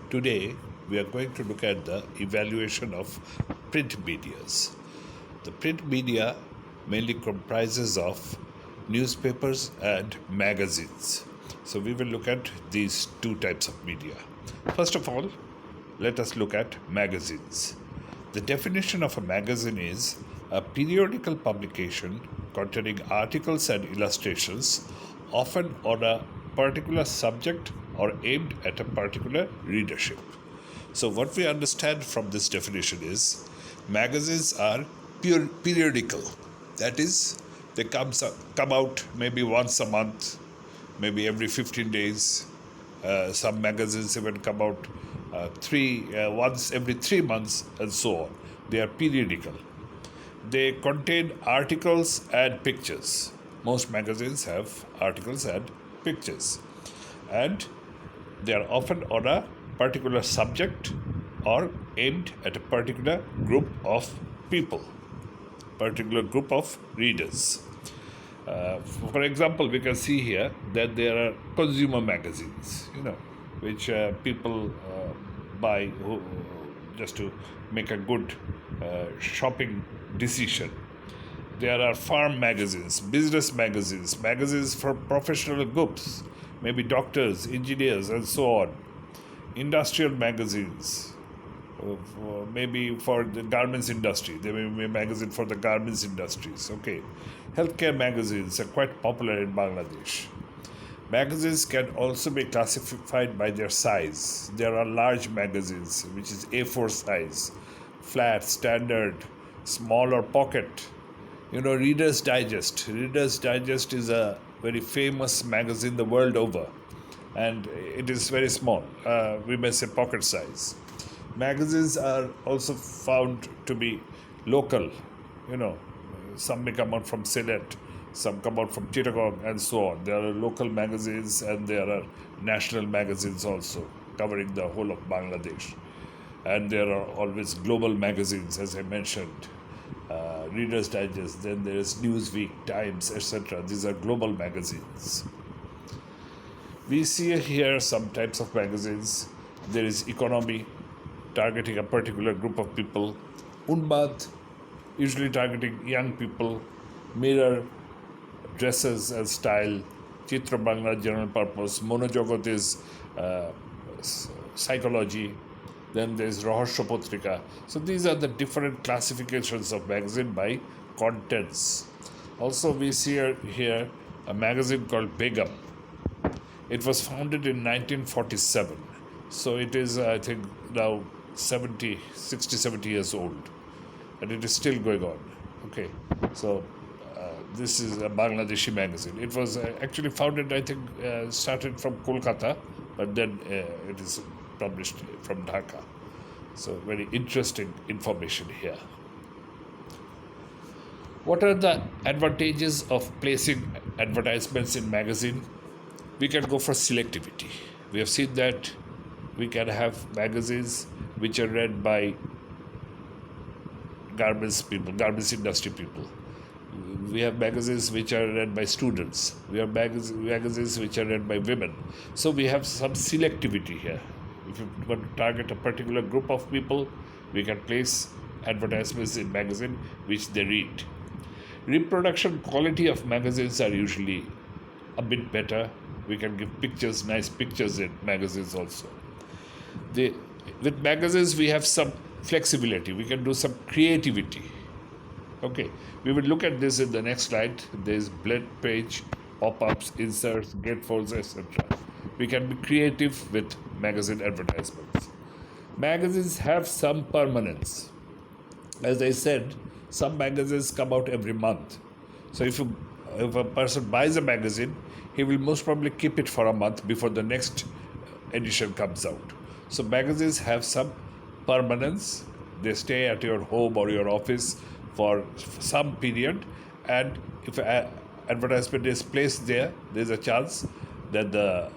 Today, we are going to look at the evaluation of print medias. The print media mainly comprises of newspapers and magazines. So, we will look at these two types of media. First of all, let us look at magazines. The definition of a magazine is a periodical publication containing articles and illustrations, often on a particular subject or aimed at a particular readership. So, what we understand from this definition is magazines are periodical. That is, they come out maybe once a month, maybe every 15 days. Some magazines even come out once every 3 months, and so on. They are periodical. They contain articles and pictures. Most magazines have articles and pictures, and they are often on a particular subject or aimed at a particular group of people, particular group of readers. For example, we can see here that there are consumer magazines, which people buy just to make a good shopping decision. There are farm magazines, business magazines, magazines for professional groups, maybe doctors, engineers, and so on. Industrial magazines, maybe for the garments industry. There may be a magazine for the garments industries. Okay. Healthcare magazines are quite popular in Bangladesh. Magazines can also be classified by their size. There are large magazines, which is A4 size, flat, standard, small or pocket. Reader's Digest. Reader's Digest is a very famous magazine the world over, and it is very small. We may say pocket size. Magazines are also found to be local. Some may come out from Sylhet, some come out from Chittagong, and so on. There are local magazines and there are national magazines also covering the whole of Bangladesh. And there are always global magazines, as I mentioned. Reader's Digest, then there is Newsweek, Times, etc. These are global magazines. We see here some types of magazines. There is Economy, targeting a particular group of people. Unmad, usually targeting young people. Mirror, dresses and style. Chitra Bangla, general purpose. Monojogot is psychology. Then there is Rahasya Potrika. So these are the different classifications of magazine by contents. Also, we see here a magazine called Begum. It was founded in 1947. So it is, I think, now 60, 70 years old. And it is still going on. Okay. So this is a Bangladeshi magazine. It was actually founded, I think, started from Kolkata, but then it is published from Dhaka. So very interesting information here. What are the advantages of placing advertisements in magazine? We can go for selectivity. We have seen that we can have magazines which are read by garments people, garments industry people. We have magazines which are read by students. We have magazines which are read by women. So we have some selectivity here. If you want to target a particular group of people, we can place advertisements in magazine which they read. Reproduction quality of magazines are usually a bit better. We can give pictures, nice pictures in magazines also. With magazines, we have some flexibility. We can do some creativity. Okay, we will look at this in the next slide. There is blend page, pop-ups, inserts, gatefolds, etc. We can be creative with magazine advertisements. Magazines have some permanence. As I said, some magazines come out every month. So if a person buys a magazine, he will most probably keep it for a month before the next edition comes out. So magazines have some permanence. They stay at your home or your office for some period, and if an advertisement is placed there, there's a chance that the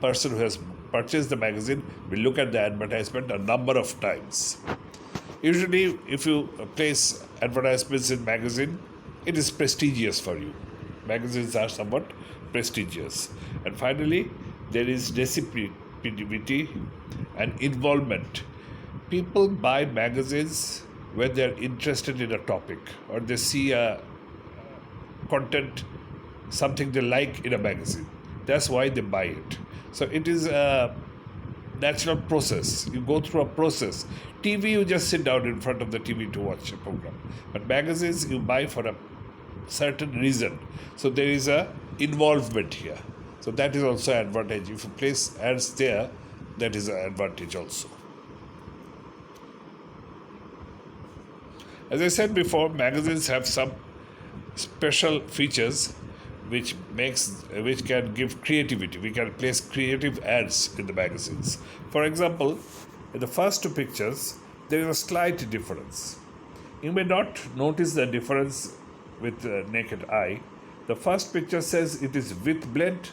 person who has purchased the magazine will look at the advertisement a number of times. Usually, if you place advertisements in magazine, it is prestigious for you. Magazines are somewhat prestigious. And finally, there is repeatability, and involvement. People buy magazines when they're interested in a topic or they see a content, something they like in a magazine. That's why they buy it. So it is a natural process. You go through a process. TV, you just sit down in front of the TV to watch a program. But magazines, you buy for a certain reason. So there is a involvement here. So that is also an advantage. If you place ads there, that is an advantage also. As I said before, magazines have some special features which can give creativity. We can place creative ads in the magazines. For example, in the first two pictures, there is a slight difference. You may not notice the difference with the naked eye. The first picture says it is with blend.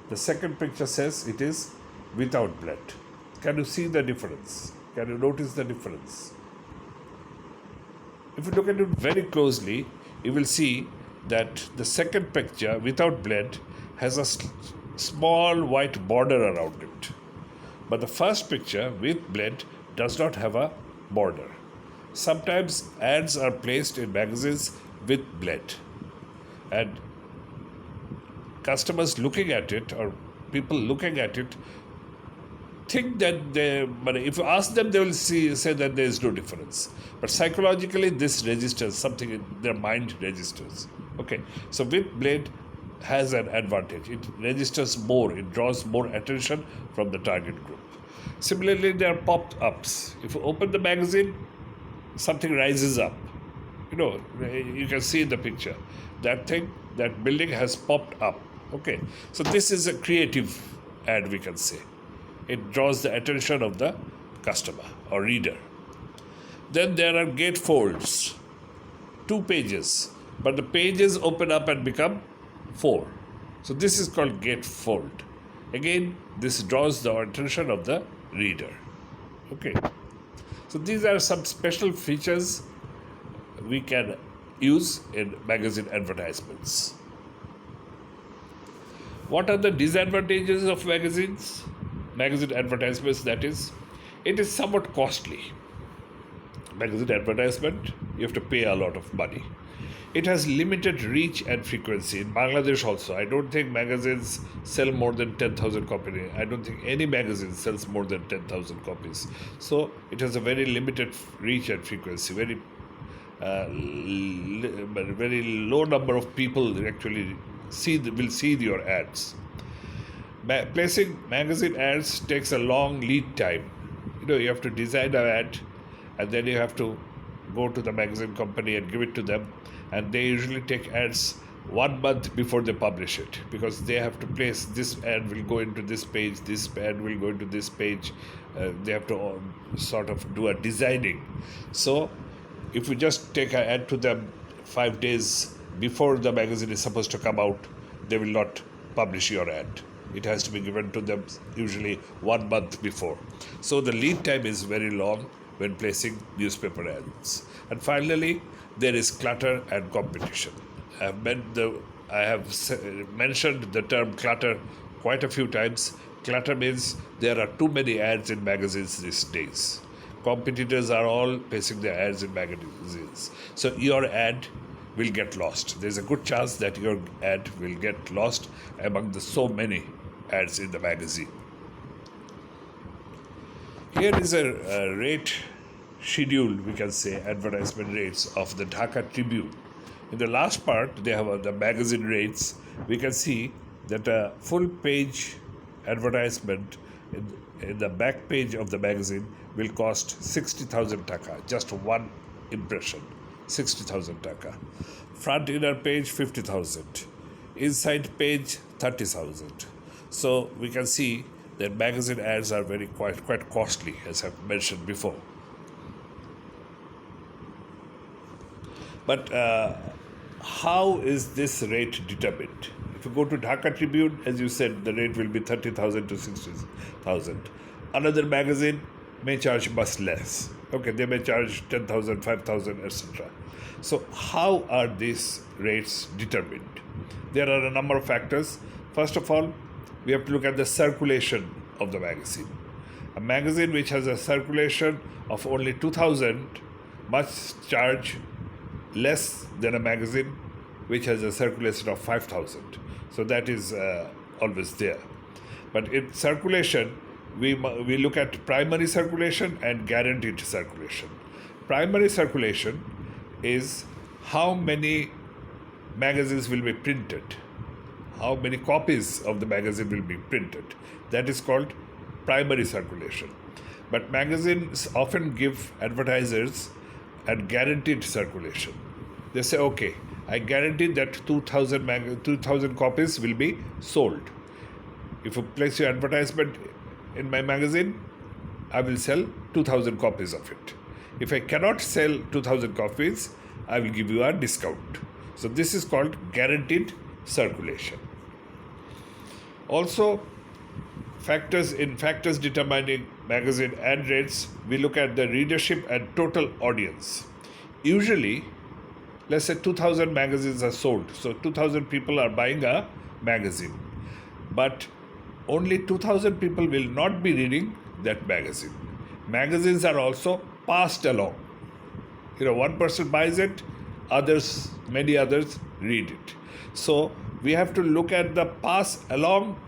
The second picture says it is without blend. Can you see the difference? Can you notice the difference? If you look at it very closely, you will see that the second picture without blend has a small white border around it. But the first picture with blend does not have a border. Sometimes ads are placed in magazines with blend. And customers looking at it or people looking at it think that but if you ask them, they will say that there is no difference. But psychologically, this registers something in their mind registers. Okay, so with blend has an advantage. It registers more. It draws more attention from the target group. Similarly, there are pop-ups. If you open the magazine, something rises up. You can see in the picture. That building has popped up. Okay, so this is a creative ad, we can say. It draws the attention of the customer or reader. Then there are gatefolds, 2 pages, but the pages open up and become 4. So this is called gatefold. Again, this draws the attention of the reader. Okay. So these are some special features we can use in magazine advertisements. What are the disadvantages of magazine advertisements? That is, it is somewhat costly. Magazine advertisement, you have to pay a lot of money. It has limited reach and frequency. In Bangladesh also, I don't think magazines sell more than 10,000 copies. I don't think any magazine sells more than 10,000 copies. So it has a very limited reach and frequency. Very low number of people actually will see your ads. Placing magazine ads takes a long lead time. You have to design an ad, and then you have to go to the magazine company and give it to them, and they usually take ads 1 month before they publish it, because they have to place this ad will go into this page, this ad will go into this page. They have to sort of do a designing. So if you just take an ad to them 5 days before the magazine is supposed to come out, they will not publish your ad. It has to be given to them usually 1 month before. So the lead time is very long when placing newspaper ads. And finally, there is clutter and competition. I have mentioned the term clutter quite a few times. Clutter means there are too many ads in magazines these days. Competitors are all placing their ads in magazines. So your ad will get lost. There's a good chance that your ad will get lost among the so many ads in the magazine. Here is a rate schedule, we can say, advertisement rates of the Dhaka Tribune. In the last part, they have the magazine rates. We can see that a full page advertisement in the back page of the magazine will cost 60,000 taka, just one impression, 60,000 taka. Front inner page, 50,000. Inside page, 30,000. So we can see that magazine ads are quite costly, as I've mentioned before. But how is this rate determined? If you go to Dhaka Tribune, as you said, the rate will be 30,000 to 60,000. Another magazine may charge much less. Okay, they may charge 10,000, 5,000, etc. So how are these rates determined? There are a number of factors. First of all, we have to look at the circulation of the magazine. A magazine which has a circulation of only 2000 must charge less than a magazine which has a circulation of 5000. So that is always there. But in circulation, we look at primary circulation and guaranteed circulation. Primary circulation is how many magazines will be printed, how many copies of the magazine will be printed. That is called primary circulation. But magazines often give advertisers a guaranteed circulation. They say, okay, I guarantee that 2000 copies will be sold. If you place your advertisement in my magazine, I will sell 2000 copies of it. If I cannot sell 2000 copies, I will give you a discount. So this is called guaranteed circulation. Also, factors determining magazine ad rates, we look at the readership and total audience. Usually, let's say 2000 magazines are sold, so 2000 people are buying a magazine, but only 2000 people will not be reading that magazine. Magazines are also passed along. One person buys it, many others read it. So we have to look at the pass along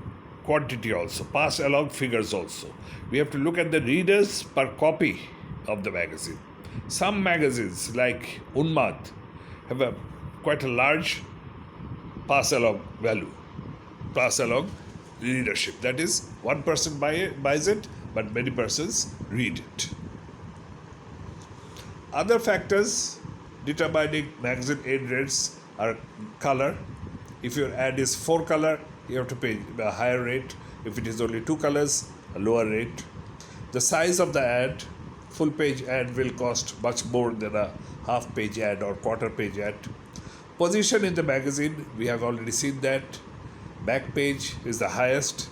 quantity also, pass along figures also. We have to look at the readers per copy of the magazine. Some magazines like Unmad have quite a large pass along value, pass along readership. That is, one person buys it, but many persons read it. Other factors determining magazine ad rates are color. If your ad is 4 color, you have to pay a higher rate. If it is only 2 colors, a lower rate. The size of the ad, full page ad will cost much more than a half page ad or quarter page ad. Position in the magazine, we have already seen that. Back page is the highest.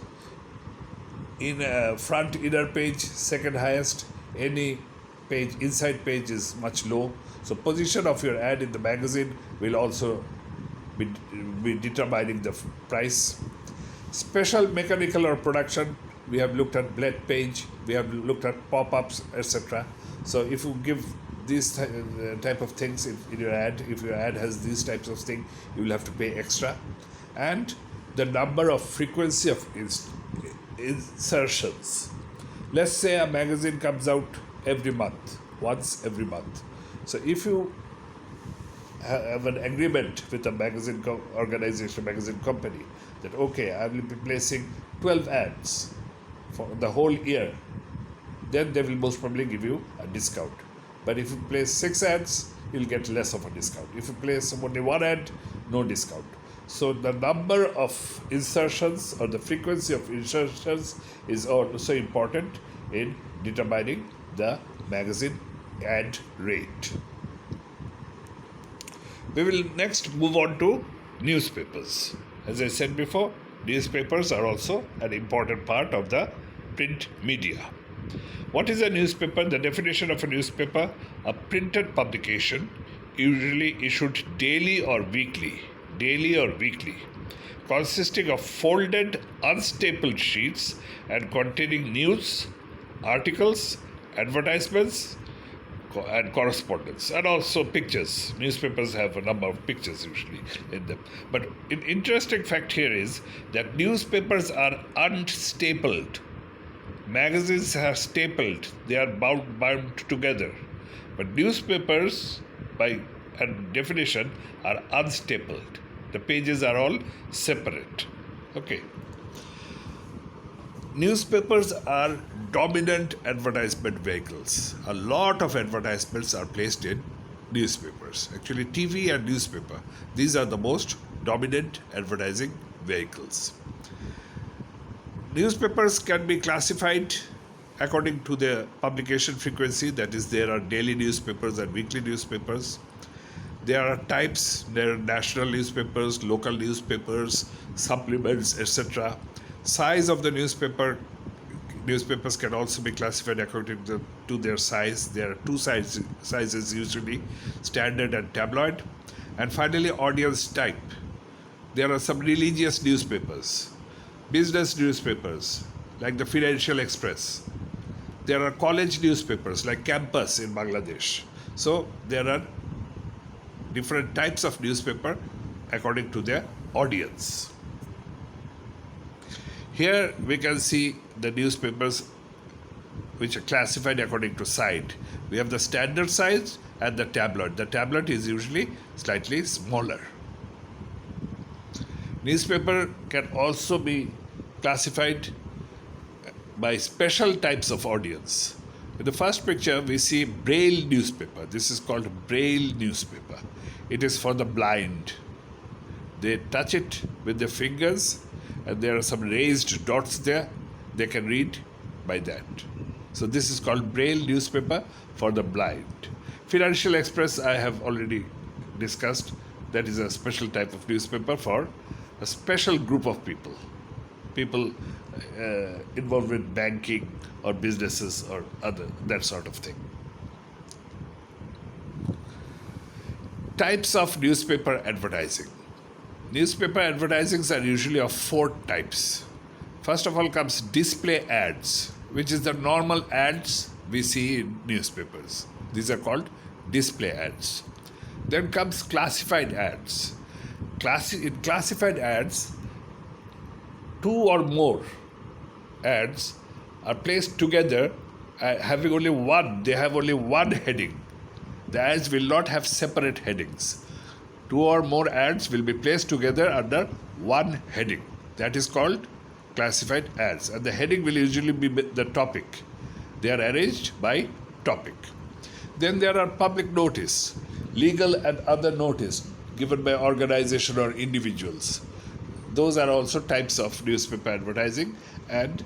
In front inner page, second highest. Any page, inside page is much low. So position of your ad in the magazine will also be determining the price. Special mechanical or production, we have looked at bled page, we have looked at pop-ups, etc. So if you give these type of things in your ad, if your ad has these types of things, you will have to pay extra. And the number of frequency of insertions. Let's say a magazine comes out every month, once every month. So if you have an agreement with a magazine organization, magazine company, that okay, I will be placing 12 ads for the whole year, then they will most probably give you a discount. But if you place 6 ads, you'll get less of a discount. If you place only 1 ad, no discount. So the number of insertions or the frequency of insertions is also important in determining the magazine ad rate. We will next move on to newspapers. As I said before, newspapers are also an important part of the print media. What is a newspaper? The definition of a newspaper: a printed publication, usually issued daily or weekly, consisting of folded, unstapled sheets and containing news, articles, advertisements, and correspondence, and also pictures. Newspapers have a number of pictures usually in them. But an interesting fact here is that newspapers are unstapled. Magazines are stapled, they are bound together. But newspapers, by definition, are unstapled. The pages are all separate. Okay. Newspapers are dominant advertisement vehicles. A lot of advertisements are placed in newspapers. Actually, TV and newspaper, these are the most dominant advertising vehicles. Newspapers can be classified according to their publication frequency. That is, there are daily newspapers and weekly newspapers. There are types. There are national newspapers, local newspapers, supplements, etc. Size of the newspapers can also be classified according to their size. There are 2 sizes usually, standard and tabloid. And finally, audience type. There are some religious newspapers, business newspapers, like the Financial Express. There are college newspapers like Campus in Bangladesh. So there are different types of newspaper according to their audience. Here we can see the newspapers which are classified according to site. We have the standard size and the tabloid. The tabloid is usually slightly smaller. Newspaper can also be classified by special types of audience. In the first picture, we see Braille newspaper. This is called Braille newspaper. It is for the blind. They touch it with their fingers, and there are some raised dots there. They can read by that. So this is called Braille newspaper for the blind. Financial Express, I have already discussed. That is a special type of newspaper for a special group of people. People involved with banking or businesses or other, that sort of thing. Types of newspaper advertising. Newspaper advertisings are usually of 4 types. First of all comes display ads, which is the normal ads we see in newspapers. These are called display ads. Then comes classified ads. In classified ads, 2 or more ads are placed together having only one. They have only one heading. The ads will not have separate headings. 2 or more ads will be placed together under one heading. That is called classified ads. And the heading will usually be the topic. They are arranged by topic. Then there are public notice, legal and other notice given by organization or individuals. Those are also types of newspaper advertising, and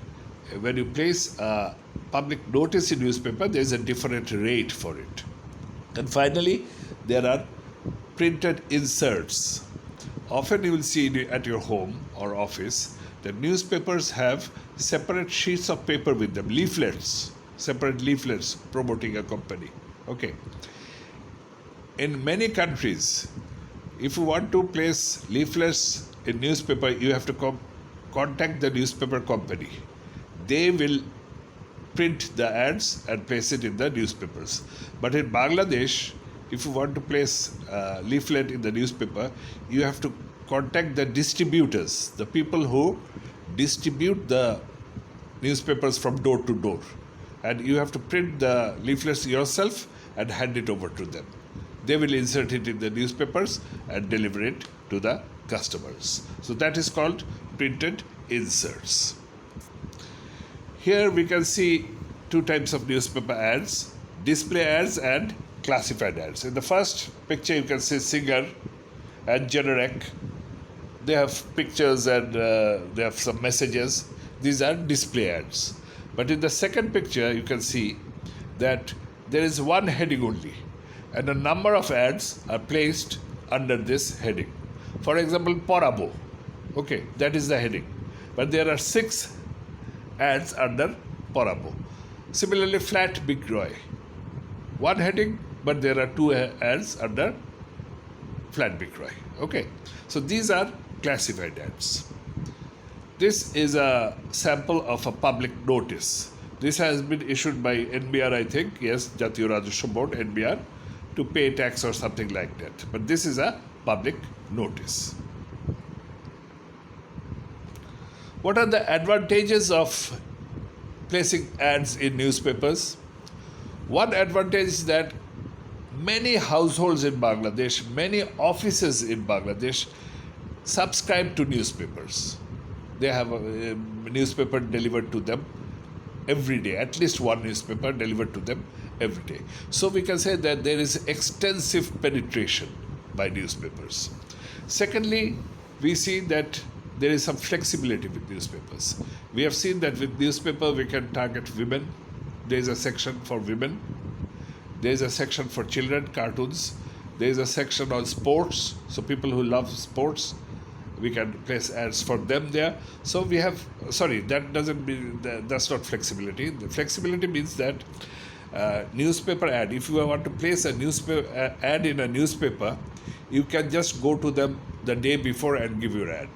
when you place a public notice in newspaper, there is a different rate for it. And finally, there are printed inserts. Often you will see at your home or office that newspapers have separate sheets of paper with them, leaflets, separate leaflets promoting a company. Okay. In many countries, if you want to place leaflets in newspaper, you have to contact the newspaper company. They will print the ads and place it in the newspapers. But in Bangladesh, if you want to place a leaflet in the newspaper, you have to contact the distributors, the people who distribute the newspapers from door to door. And you have to print the leaflets yourself and hand it over to them. They will insert it in the newspapers and deliver it to the customers. So that is called printed inserts. Here we can see 2 types of newspaper ads, display ads and classified ads. In the first picture you can see Singer and Generic. They have pictures and they have some messages. These are display ads. But in the second picture you can see that there is one heading only, and a number of ads are placed under this heading. For example, Porabo. Okay, that is the heading. But there are 6 ads under Porabo. Similarly, Flat Big Roy. One heading, but there are 2 ads under Flat Big Roy. Okay, so these are classified ads. This is a sample of a public notice. This has been issued by NBR, I think. Yes, Jatiyo Rajaswa Board, NBR, to pay tax or something like that. But this is a public notice. What are the advantages of placing ads in newspapers? One advantage is that many households in Bangladesh, many offices in Bangladesh subscribe to newspapers. They have a newspaper delivered to them every day, at least one newspaper delivered to them every day. So we can say that there is extensive penetration by newspapers. Secondly, we see that there is some flexibility with newspapers. We have seen that with newspaper we can target women. There is a section for women. There is a section for children, cartoons. There is a section on sports. So people who love sports, we can place ads for them there. So we have, that doesn't mean, that's not flexibility. The flexibility means that newspaper ad, if you want to place a newspaper ad in a newspaper, you can just go to them the day before and give your ad.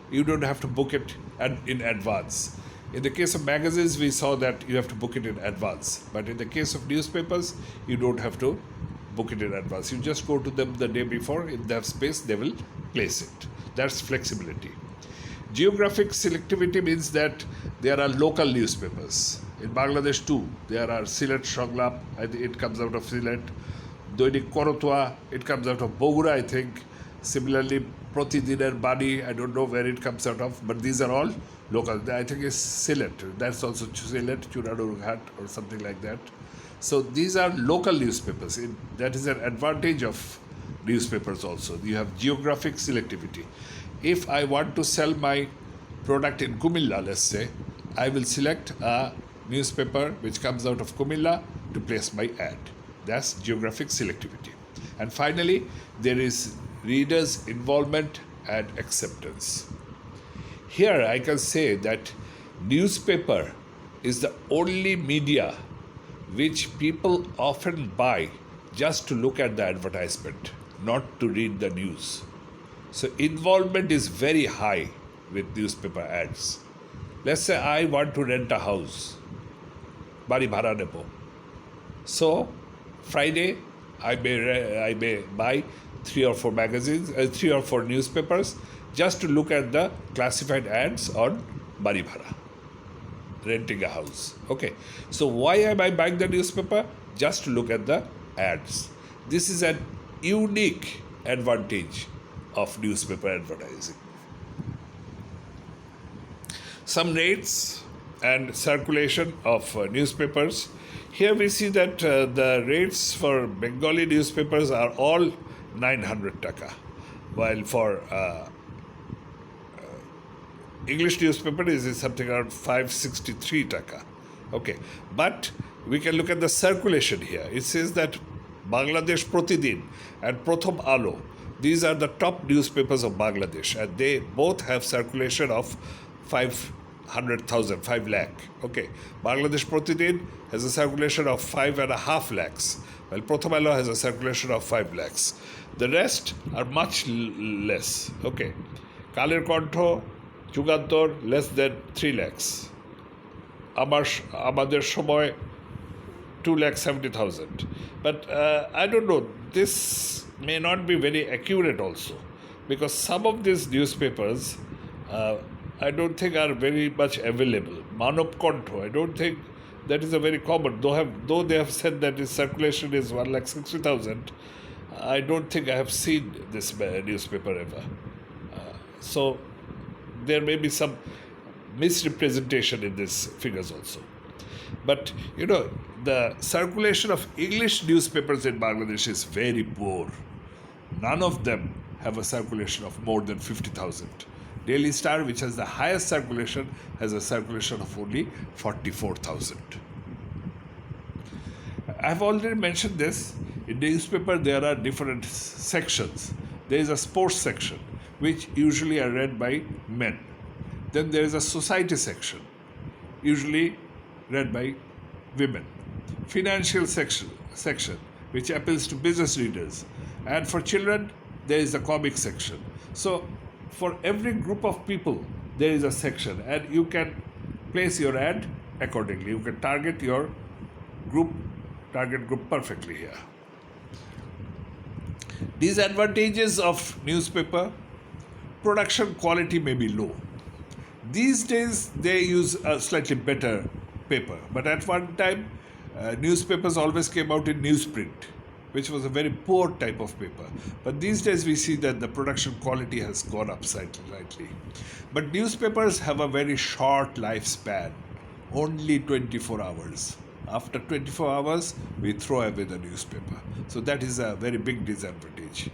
You don't have to book it in advance. In the case of magazines, we saw that you have to book it in advance. But in the case of newspapers, you don't have to book it in advance. You just go to them the day before. If they have space, they will place it. That's flexibility. Geographic selectivity means that there are local newspapers. In Bangladesh too, there are Silet Songlap, I think it comes out of Silet. Doinik Korotwa, it comes out of Bogura, I think. Similarly, Protidiner Bani, I don't know where it comes out of, but these are all local. I think it's Silet. That's also Silet, Chunadurghat, or something like that. So these are local newspapers. That is an advantage of newspapers also. You have geographic selectivity. If I want to sell my product in Kumilla, let's say, I will select a newspaper which comes out of Kumilla to place my ad. That's geographic selectivity. And finally, there is readers' involvement and acceptance. Here I can say that newspaper is the only media which people often buy just to look at the advertisement, not to read the news. So involvement is very high with newspaper ads. Let's say I want to rent a house, bari bhara nebo. So Friday I may buy 3 or 4 magazines, 3 or 4 newspapers just to look at the classified ads on bari bhara, renting a house. Okay. So why am I buying the newspaper? Just to look at the ads. This is an unique advantage of newspaper advertising. Some rates and circulation of newspapers. Here we see that the rates for Bengali newspapers are all 900 taka, while for English newspaper is something around 563 taka. Okay, but we can look at the circulation here. It says that Bangladesh Pratidin and Prothom Alo, these are the top newspapers of Bangladesh, and they both have circulation of 500,000, 5 lakh. Okay, Bangladesh Pratidin has a circulation of 5.5 lakhs, while Prothom Alo has a circulation of 5 lakhs. The rest are much less. Okay, Kaler Kontho, Jugantor, less than 3 lakhs. Amader Shomoy, 2,70,000. But I don't know, this may not be very accurate also, because some of these newspapers I don't think are very much available. Manav Kontho, I don't think that is a very common, though they have said that its circulation is 1,60,000. I don't think I have seen this newspaper ever. So there may be some misrepresentation in these figures also. But the circulation of English newspapers in Bangladesh is very poor. None of them have a circulation of more than 50,000. Daily Star, which has the highest circulation, has a circulation of only 44,000. I have already mentioned this. In newspaper, there are different sections. There is a sports section, which usually are read by men. Then there is a society section, usually read by women. Financial section, which appeals to business readers. And for children, there is a comic section. So for every group of people, there is a section, and you can place your ad accordingly. You can target your target group perfectly here. Disadvantages of newspaper: production quality may be low. These days, they use a slightly better paper, but at one time, newspapers always came out in newsprint, which was a very poor type of paper. But these days we see that the production quality has gone up slightly. But newspapers have a very short lifespan, only 24 hours. After 24 hours, we throw away the newspaper. So that is a very big disadvantage.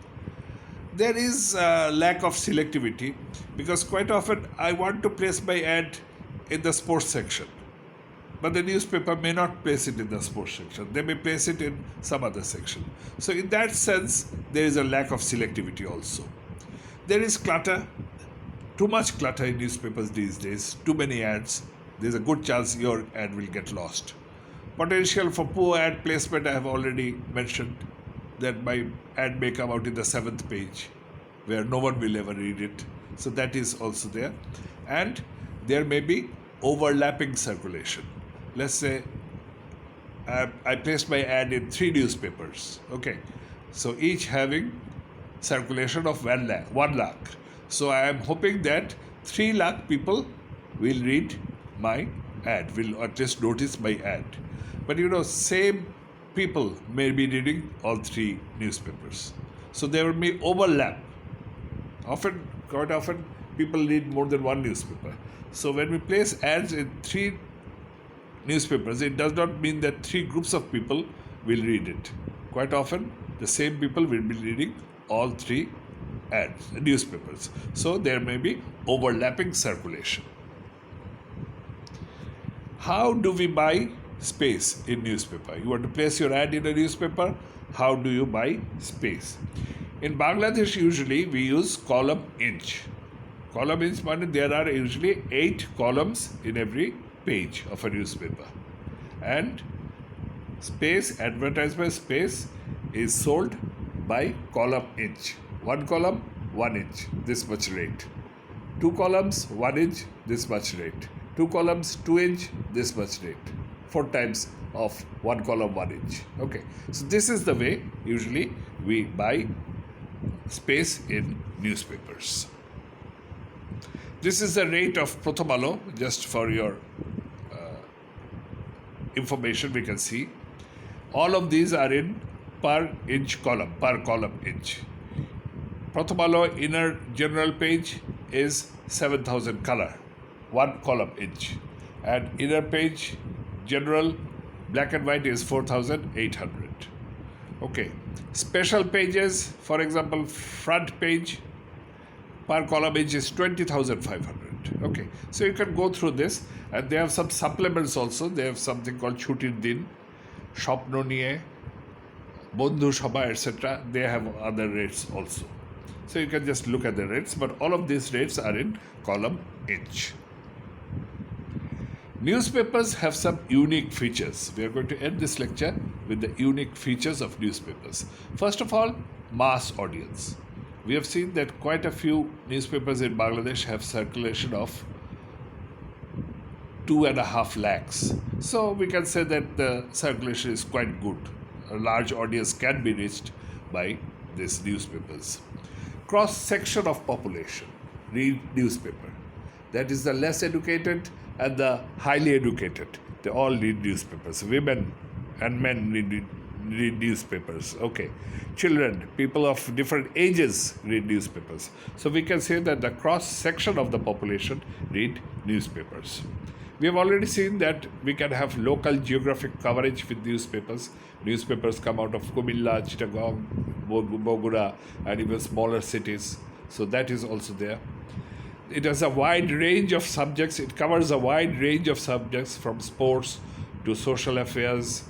There is a lack of selectivity, because quite often I want to place my ad in the sports section, but the newspaper may not place it in the sports section. They may place it in some other section. So in that sense, there is a lack of selectivity also. There is clutter, too much clutter in newspapers these days, too many ads. There's a good chance your ad will get lost. Potential for poor ad placement, I have already mentioned, that my ad may come out in the 7th page, where no one will ever read it. So that is also there. And there may be overlapping circulation. Let's say I placed my ad in 3 newspapers. Okay, so each having circulation of 1 lakh. So I am hoping that 3 lakh people will read my ad, will at least notice my ad. But same people may be reading all 3 newspapers. So there will be overlap. Quite often, people read more than 1 newspaper. So when we place ads in 3 newspapers, it does not mean that 3 groups of people will read it. Quite often, the same people will be reading all 3 newspapers. So there may be overlapping circulation. How do we buy space in newspaper? You want to place your ad in a newspaper? How do you buy space? In Bangladesh, usually we use column inch. Column inch means there are usually 8 columns in every page of a newspaper. And space, advertisement space, is sold by column inch. 1 column, 1 inch, this much rate. 2 columns, 1 inch, this much rate. 2 columns, 2 inch, this much rate. 4 times of 1 column, 1 inch. Okay, so this is the way usually we buy space in newspapers. This is the rate of Prothom Alo, just for your information we can see. All of these are in per inch column, per column inch. Prothom Alo inner general page is 7,000 color, 1 column inch. And inner page general black and white is 4,800. Okay. Special pages, for example, front page per column inch is 20,500. Okay. So you can go through this, and they have some supplements also. They have something called Chutir Din, Shopno Niye, Bondhu Sabha, etc. They have other rates also. So you can just look at the rates, but all of these rates are in column inch. Newspapers have some unique features. We are going to end this lecture with the unique features of newspapers. First of all, mass audience. We have seen that quite a few newspapers in Bangladesh have circulation of 2.5 lakhs. So we can say that the circulation is quite good. A large audience can be reached by these newspapers. Cross section of population read newspaper. That is the less educated and the highly educated. They all read newspapers. Women and men read newspapers. Okay. Children, people of different ages read newspapers. So we can say that the cross section of the population read newspapers. We have already seen that we can have local geographic coverage with newspapers. Newspapers come out of Kumilla, Chittagong, Bogura, and even smaller cities. So that is also there. It has a wide range of subjects. It covers a wide range of subjects, from sports to social affairs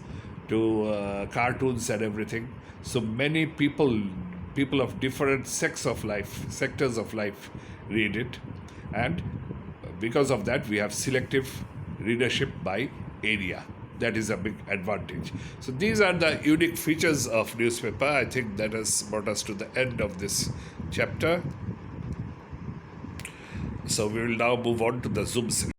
to cartoons and everything. So many people of different sectors of life read it. And because of that, we have selective readership by area. That is a big advantage. So these are the unique features of newspaper. I think that has brought us to the end of this chapter. So we will now move on to the Zoom session.